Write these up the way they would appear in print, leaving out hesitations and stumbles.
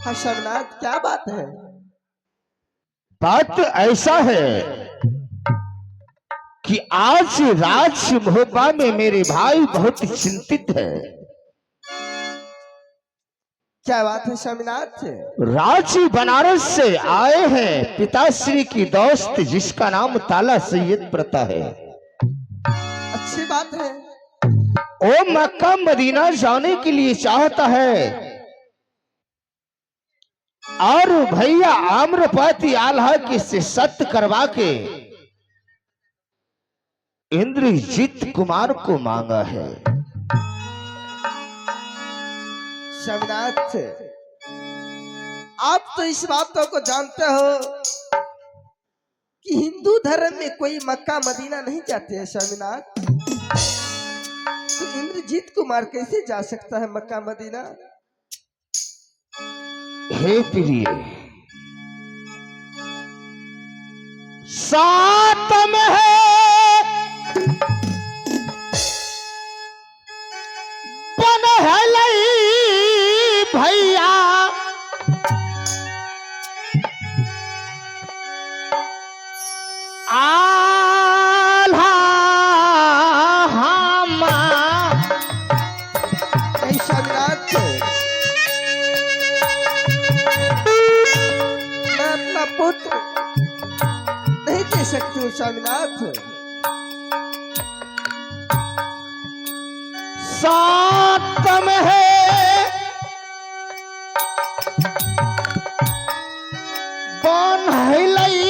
हाँ शर्मनाथ, क्या बात है? बात ऐसा है कि आज राज महोबा में मेरे भाई बहुत चिंतित है। क्या बात है शर्मनाथ? रांची बनारस से आए हैं पिताश्री की दोस्त जिसका नाम ताला सैयद प्रता है। अच्छी बात है। वो मक्का मदीना जाने के लिए चाहता है और भैया आम्रपाली आल्हा की से सत्य करवा के इंद्रजीत कुमार को मांगा है। शर्मनाथ, आप तो इस बातों को जानते हो कि हिंदू धर्म में कोई मक्का मदीना नहीं जाते हैं शर्मनाथ। तो इंद्रजीत कुमार कैसे जा सकता है मक्का मदीना? हे प्रिय, साथ में है बनहलई भैया आल्हा हामा। नहीं शर्मनाथ, मैं अपना पुत्र नहीं दे सकती हूँ शर्मनाथ। साथ में है बनहलई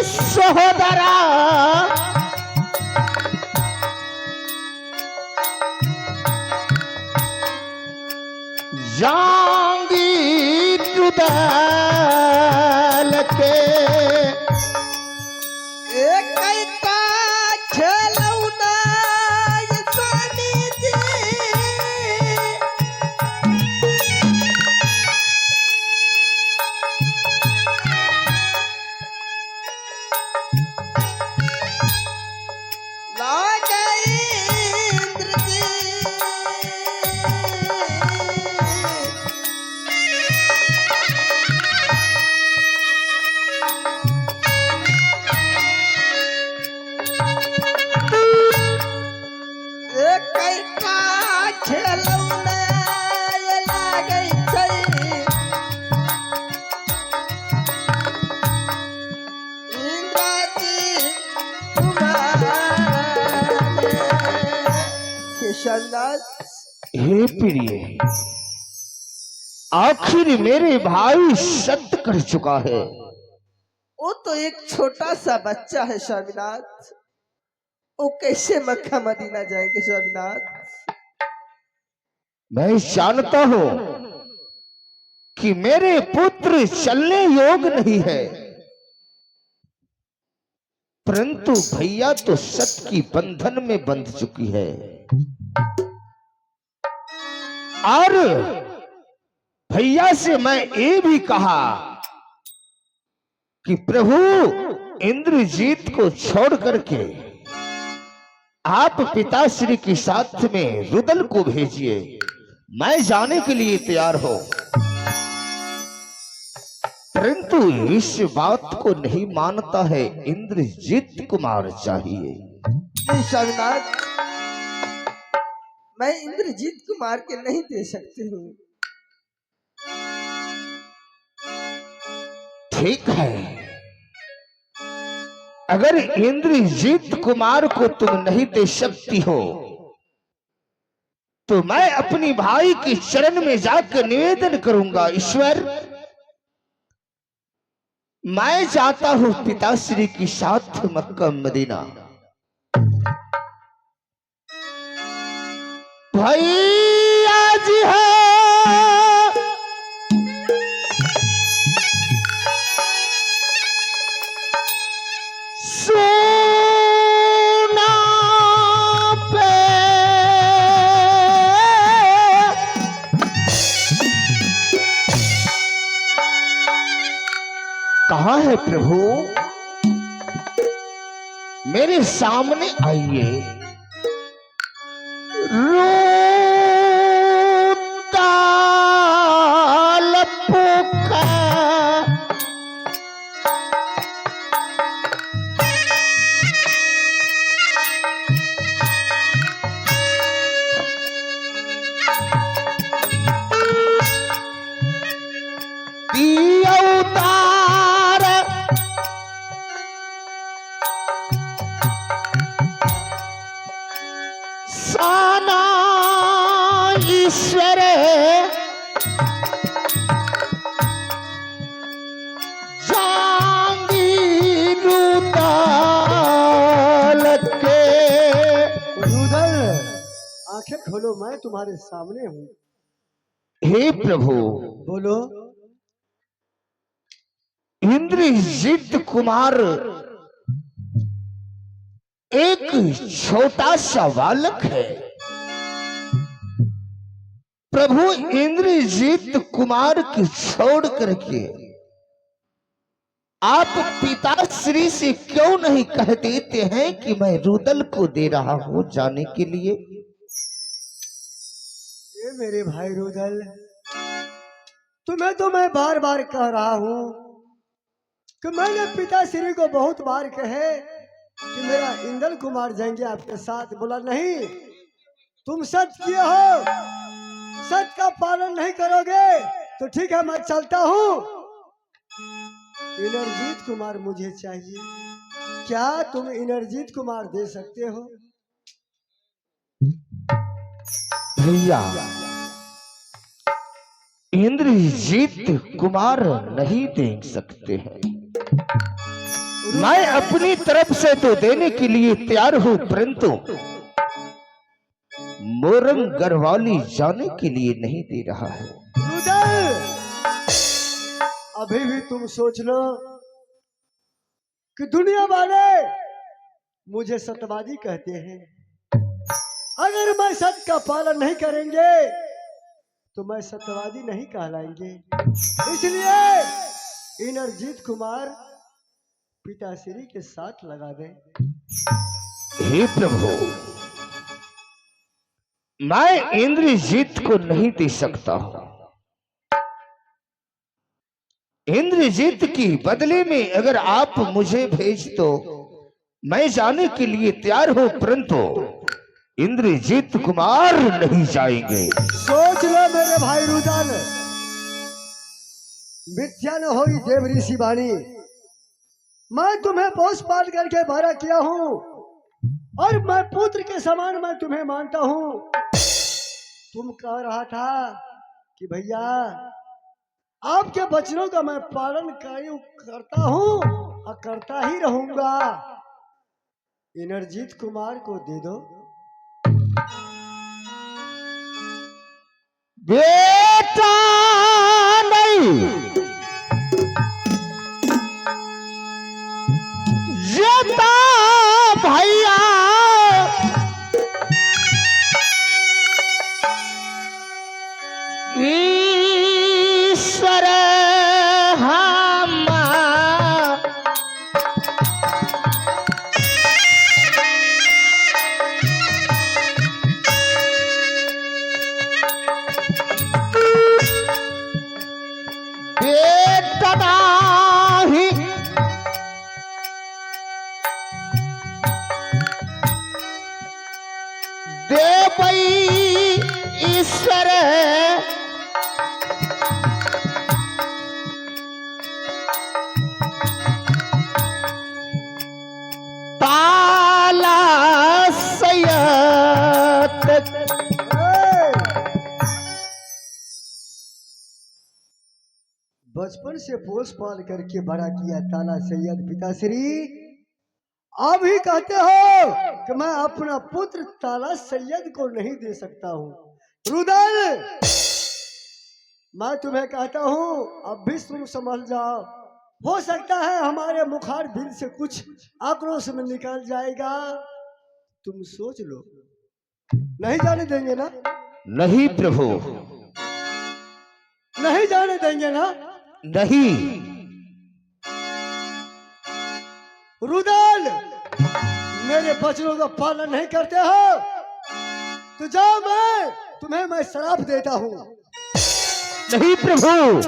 सहोदरा जांगी दुदल के एक का खिलौना ये स्वामी जी, ला गए इंद्र जी। एक का खिलौना ये ला गई छई, इंद्रजी तुम्हारे। हे शर्मनाथ, हे प्रिय, आखिर मेरे भाई सत्य कर चुका है। वो तो एक छोटा सा बच्चा है शर्मनाथ, वो कैसे मक्का मदीना जाएंगे शर्मनाथ? मैं जानता हूं कि मेरे पुत्र चलने योग नहीं है, परंतु भैया तो सत्य की बंधन में बंध चुकी है। और भैया से मैं ये भी कहा कि प्रभु इंद्रजीत को छोड़ करके आप पिताश्री के साथ में रुदल को भेजिए, मैं जाने के लिए तैयार हूं। परंतु इस बात को नहीं मानता है, इंद्रजीत कुमार चाहिए। नहीं शर्मनाथ, मैं इंद्रजीत कुमार के नहीं दे सकती हूँ। ठीक है, अगर इंद्रजीत कुमार को तुम नहीं दे सकती हो तो मैं अपनी भाई के चरण में जाकर निवेदन करूंगा, ईश्वर मैं चाहता हूं पिताश्री के साथ मक्का मदीना। भैया जी है सोना पे कहाँ है प्रभु, मेरे सामने आइए। रोतालपुर आंखें खोलो, मैं तुम्हारे सामने हूँ। हे प्रभु, बोलो। इंद्रजीत कुमार एक छोटा सा बालक है। प्रभु, इंद्रजीत कुमार को छोड़ करके आप पिताश्री से क्यों नहीं कह देते हैं कि मैं रुदल को दे रहा हूं जाने के लिए? ये मेरे भाई रुदल, तुम्हें तो मैं बार बार कह रहा हूँ कि मैंने पिताश्री को बहुत बार कहे कि मेरा इंदल कुमार जाएंगे आपके साथ। बोला नहीं, तुम सच किए हो, सच का पालन नहीं करोगे तो ठीक है, मैं चलता हूँ। इंद्रजीत कुमार मुझे चाहिए। क्या तुम इंद्रजीत कुमार दे सकते हो? भैया, इंद्रजीत कुमार नहीं दे सकते हैं। मैं अपनी तरफ से तो देने के लिए तैयार हूं, परंतु मोरंग गढ़वाली जाने के लिए नहीं दे रहा है। रुदल, अभी भी तुम सोच लो कि दुनिया वाले मुझे सत्यवादी कहते हैं। अगर मैं सत्य का पालन नहीं करेंगे तो मैं सत्यवादी नहीं कहलाएंगे। इसलिए इंद्रजीत कुमार पिताश्री के साथ लगा दें। हे प्रभु, मैं इंद्रजीत को नहीं दे सकता हूं। इंद्रजीत की बदले में अगर आप मुझे भेज दो, मैं जाने के लिए तैयार हूं, परंतु इंद्रजीत कुमार नहीं जाएंगे। सोच लो मेरे भाई रुदल, मिथ्या न होई देव ऋषि वाणी। मैं तुम्हें पोष पाल करके बड़ा किया हूँ और मैं पुत्र के समान मैं तुम्हें मानता हूँ। तुम कह रहा था कि भैया आपके वचनों का मैं पालन करता हूँ और करता ही रहूंगा। इंद्रजीत कुमार को दे दो। बेटा नहीं, जेता भैया ईश्वर हम बेटा नाही, देवई ईश्वर ताला सयत। बचपन से पोष पाल करके बड़ा किया ताला सैयद पिताश्री, अभी कहते हो कि मैं अपना पुत्र ताला सैयद को नहीं दे सकता हूँ। रुदल, मैं तुम्हें कहता हूँ अब भी तुम समझ जाओ। हो सकता है हमारे मुखार बिल से कुछ आक्रोश में निकल जाएगा, तुम सोच लो। नहीं जाने देंगे ना? नहीं प्रभु, नहीं जाने देंगे ना? नहीं। रुदल, मेरे वचनों का पालन नहीं करते हो तो जाओ, मैं श्राप देता हूँ। नहीं प्रभु,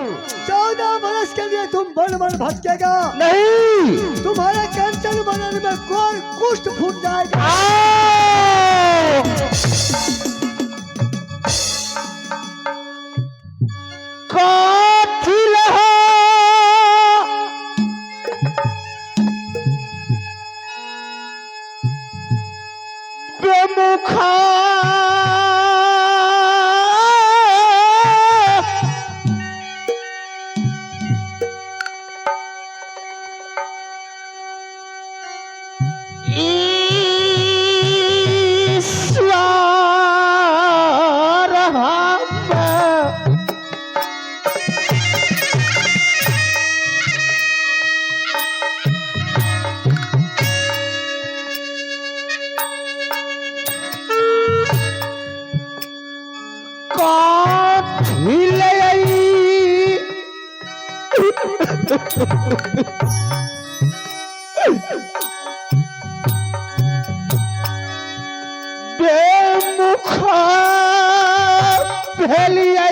14 बरस के लिए तुम बन बन भटकेगा। नहीं। तुम्हारे कंचन बनन में कोई कुष्ठ फूट जाएगा। कातिल हो बेमुखा, ईश्वर बेमुखा भेलिया